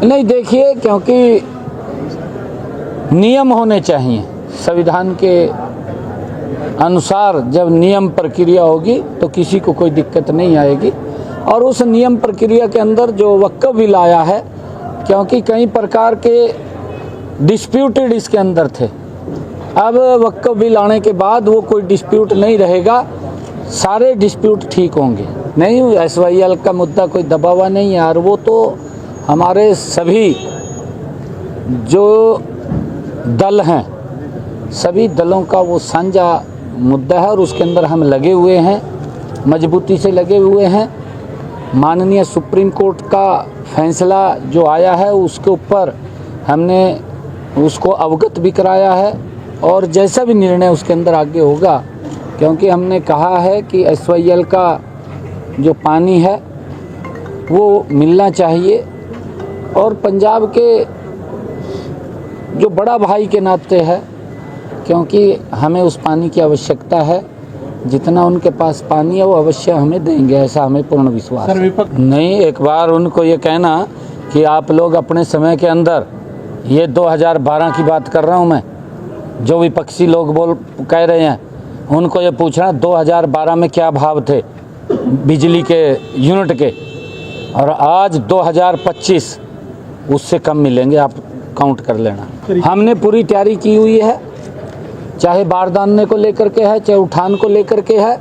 नहीं, देखिए, क्योंकि नियम होने चाहिए। संविधान के अनुसार जब नियम प्रक्रिया होगी तो किसी को कोई दिक्कत नहीं आएगी। और उस नियम प्रक्रिया के अंदर जो वक्फ बिल आया है, क्योंकि कई प्रकार के डिस्प्यूटेड इसके अंदर थे, अब वक्फ बिल आने के बाद वो कोई डिस्प्यूट नहीं रहेगा, सारे डिस्प्यूट ठीक होंगे। नहीं, SYL का मुद्दा कोई दबा हुआ नहीं है, और वो तो हमारे सभी जो दल हैं, सभी दलों का वो साझा मुद्दा है और उसके अंदर हम लगे हुए हैं, मजबूती से लगे हुए हैं। माननीय सुप्रीम कोर्ट का फैसला जो आया है उसके ऊपर हमने उसको अवगत भी कराया है, और जैसा भी निर्णय उसके अंदर आगे होगा, क्योंकि हमने कहा है कि SYL का जो पानी है वो मिलना चाहिए, और पंजाब के जो बड़ा भाई के नाते है, क्योंकि हमें उस पानी की आवश्यकता है, जितना उनके पास पानी है वो अवश्य हमें देंगे, ऐसा हमें पूर्ण विश्वास है। नहीं, एक बार उनको ये कहना कि आप लोग अपने समय के अंदर, ये 2012 की बात कर रहा हूँ मैं, जो विपक्षी लोग कह रहे हैं, उनको ये पूछना 2012 में क्या भाव थे बिजली के यूनिट के, और आज 2025 उससे कम मिलेंगे, आप काउंट कर लेना। हमने पूरी तैयारी की हुई है, चाहे बारदाने को लेकर के है, चाहे उठान को लेकर के है,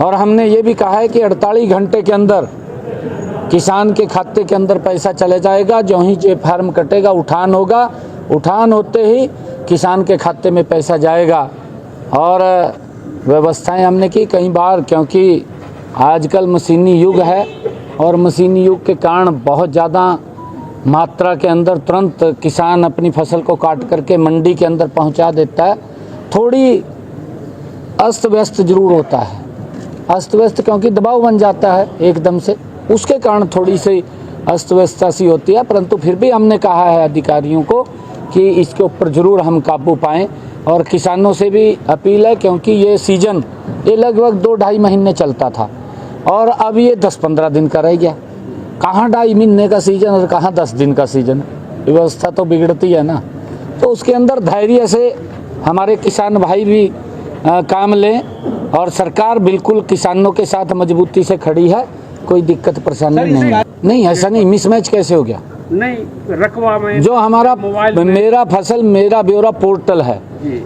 और हमने ये भी कहा है कि 48 घंटे के अंदर किसान के खाते के अंदर पैसा चले जाएगा। जो ही जे फार्म कटेगा, उठान होगा, उठान होते ही किसान के खाते में पैसा जाएगा। और व्यवस्थाएं हमने की कई बार, क्योंकि आजकल मशीनी युग है, और मशीनी युग के कारण बहुत ज़्यादा मात्रा के अंदर तुरंत किसान अपनी फसल को काट करके मंडी के अंदर पहुंचा देता है। थोड़ी अस्त व्यस्त जरूर होता है, अस्त व्यस्त क्योंकि दबाव बन जाता है एकदम से, उसके कारण थोड़ी सी अस्त व्यस्तता सी होती है, परंतु फिर भी हमने कहा है अधिकारियों को कि इसके ऊपर ज़रूर हम काबू पाएँ। और किसानों से भी अपील है, क्योंकि ये सीज़न ये लगभग 2-2.5 महीने चलता था, और अब ये 10-15 दिन का रह गया। कहाँ 2.5 महीने का सीज़न और कहाँ 10 दिन का सीज़न, व्यवस्था तो बिगड़ती है ना। तो उसके अंदर धैर्य से हमारे किसान भाई भी काम लें, और सरकार बिल्कुल किसानों के साथ मजबूती से खड़ी है, कोई दिक्कत परेशानी नहीं। ऐसा नहीं, मिसमैच कैसे हो गया? नहीं, रकबा में जो हमारा मेरा फसल मेरा ब्यौरा पोर्टल है,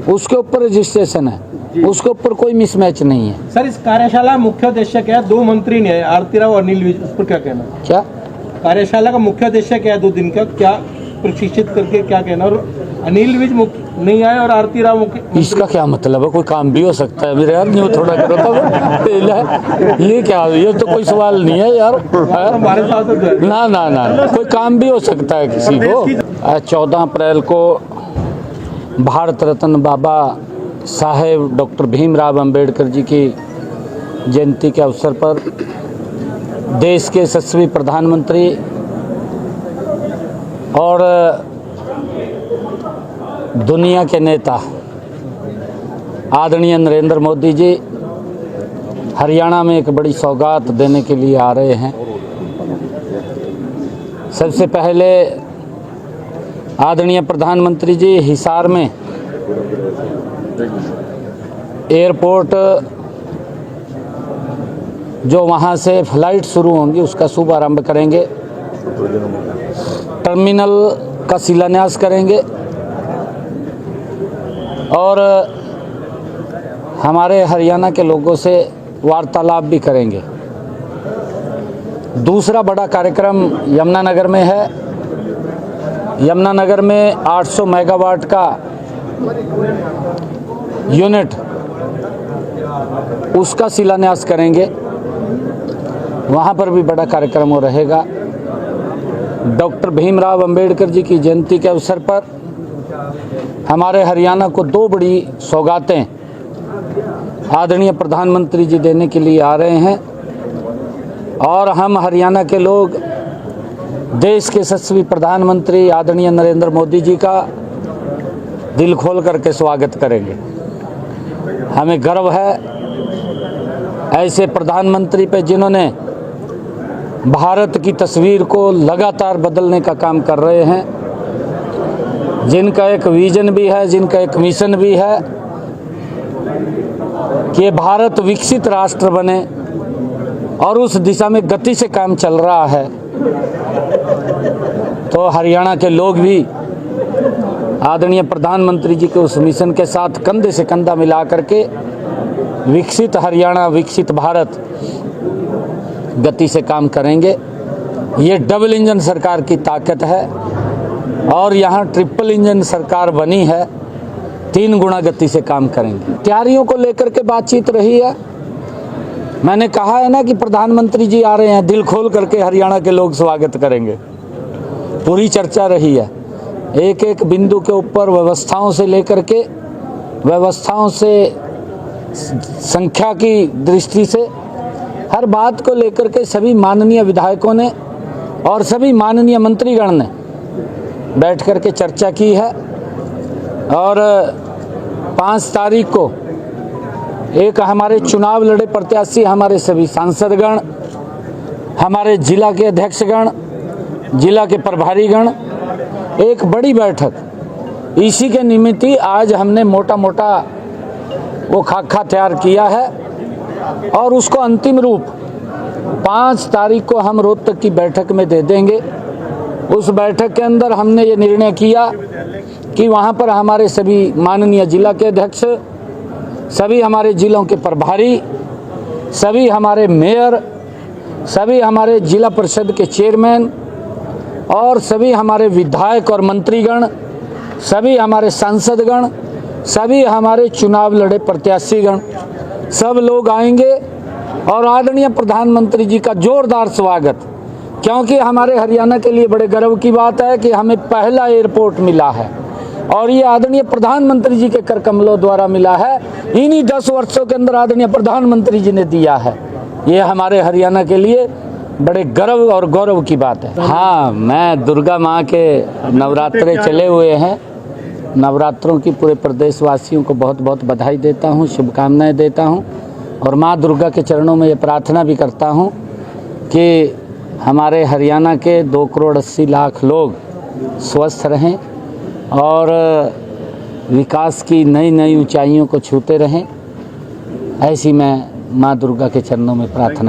उसके ऊपर रजिस्ट्रेशन है, उसके ऊपर कोई मिसमैच नहीं है। सर, इस कार्यशाला मुख्य उद्देश्य क्या है? 2 मंत्री ने, आरती राव और अनिल विज, उस पर क्या कहना? क्या कार्यशाला का मुख्य उद्देश्य क्या है 2 दिन का? क्या प्रशिक्षित करके क्या कहना? और अनिल विज नहीं आए और आरती राव मुख्य, इसका क्या मतलब है? कोई काम भी हो सकता है मेरे यार, न्यू थोड़ा करो तब। ये क्या, ये तो कोई सवाल नहीं है यार। ना ना ना, कोई काम भी हो सकता है किसी को। 14 अप्रैल को भारत रत्न बाबा साहेब डॉक्टर भीमराव अंबेडकर जी की जयंती के अवसर पर देश के यशस्वी प्रधानमंत्री और दुनिया के नेता आदरणीय नरेंद्र मोदी जी हरियाणा में एक बड़ी सौगात देने के लिए आ रहे हैं। सबसे पहले आदरणीय प्रधानमंत्री जी हिसार में एयरपोर्ट जो वहाँ से फ्लाइट शुरू होंगी उसका शुभारंभ करेंगे, टर्मिनल का शिलान्यास करेंगे, और हमारे हरियाणा के लोगों से वार्तालाप भी करेंगे। दूसरा बड़ा कार्यक्रम यमुनानगर में है। यमुनानगर में 800 मेगावाट का यूनिट, उसका शिलान्यास करेंगे, वहाँ पर भी बड़ा कार्यक्रम हो रहेगा। डॉक्टर भीमराव अंबेडकर जी की जयंती के अवसर पर हमारे हरियाणा को 2 बड़ी सौगातें आदरणीय प्रधानमंत्री जी देने के लिए आ रहे हैं, और हम हरियाणा के लोग देश के यशस्वी प्रधानमंत्री आदरणीय नरेंद्र मोदी जी का दिल खोल करके स्वागत करेंगे। हमें गर्व है ऐसे प्रधानमंत्री पे जिन्होंने भारत की तस्वीर को लगातार बदलने का काम कर रहे हैं, जिनका एक विजन भी है, जिनका एक मिशन भी है कि भारत विकसित राष्ट्र बने, और उस दिशा में गति से काम चल रहा है। तो हरियाणा के लोग भी आदरणीय प्रधानमंत्री जी के उस मिशन के साथ कंधे से कंधा मिला करके विकसित हरियाणा, विकसित भारत गति से काम करेंगे। ये डबल इंजन सरकार की ताकत है, और यहाँ ट्रिपल इंजन सरकार बनी है, 3 गुना गति से काम करेंगे। तैयारियों को लेकर के बातचीत रही है। मैंने कहा है ना कि प्रधानमंत्री जी आ रहे हैं, दिल खोल करके हरियाणा के लोग स्वागत करेंगे। पूरी चर्चा रही है, एक एक बिंदु के ऊपर, व्यवस्थाओं से लेकर के, व्यवस्थाओं से संख्या की दृष्टि से, हर बात को लेकर के सभी माननीय विधायकों ने और सभी माननीय मंत्रीगण ने बैठ कर के चर्चा की है। और 5 तारीख को एक हमारे चुनाव लड़े प्रत्याशी, हमारे सभी सांसदगण, हमारे जिला के अध्यक्षगण, जिला के प्रभारीगण, एक बड़ी बैठक, इसी के निमित्त ही आज हमने मोटा मोटा वो खाका तैयार किया है, और उसको अंतिम रूप 5 तारीख को हम रोहतक की बैठक में दे देंगे। उस बैठक के अंदर हमने ये निर्णय किया कि वहाँ पर हमारे सभी माननीय जिला के अध्यक्ष, सभी हमारे जिलों के प्रभारी, सभी हमारे मेयर, सभी हमारे जिला परिषद के चेयरमैन, और सभी हमारे विधायक और मंत्रीगण, सभी हमारे सांसदगण, सभी हमारे चुनाव लड़े प्रत्याशीगण, सब लोग आएंगे और आदरणीय प्रधानमंत्री जी का जोरदार स्वागत, क्योंकि हमारे हरियाणा के लिए बड़े गर्व की बात है कि हमें पहला एयरपोर्ट मिला है, और ये आदरणीय प्रधानमंत्री जी के कर कमलों द्वारा मिला है। इन्हीं 10 वर्षों के अंदर आदरणीय प्रधानमंत्री जी ने दिया है। ये हमारे हरियाणा के लिए बड़े गर्व और गौरव की बात है। हाँ, मैं दुर्गा माँ के नवरात्रे चले हुए हैं, नवरात्रों की पूरे प्रदेशवासियों को बहुत बहुत बधाई देता हूँ, शुभकामनाएं देता हूँ, और माँ दुर्गा के चरणों में ये प्रार्थना भी करता हूँ कि हमारे हरियाणा के 2 करोड़ 80 लाख लोग स्वस्थ रहें और विकास की नई नई ऊंचाइयों को छूते रहें। ऐसी मैं माँ दुर्गा के चरणों में प्रार्थना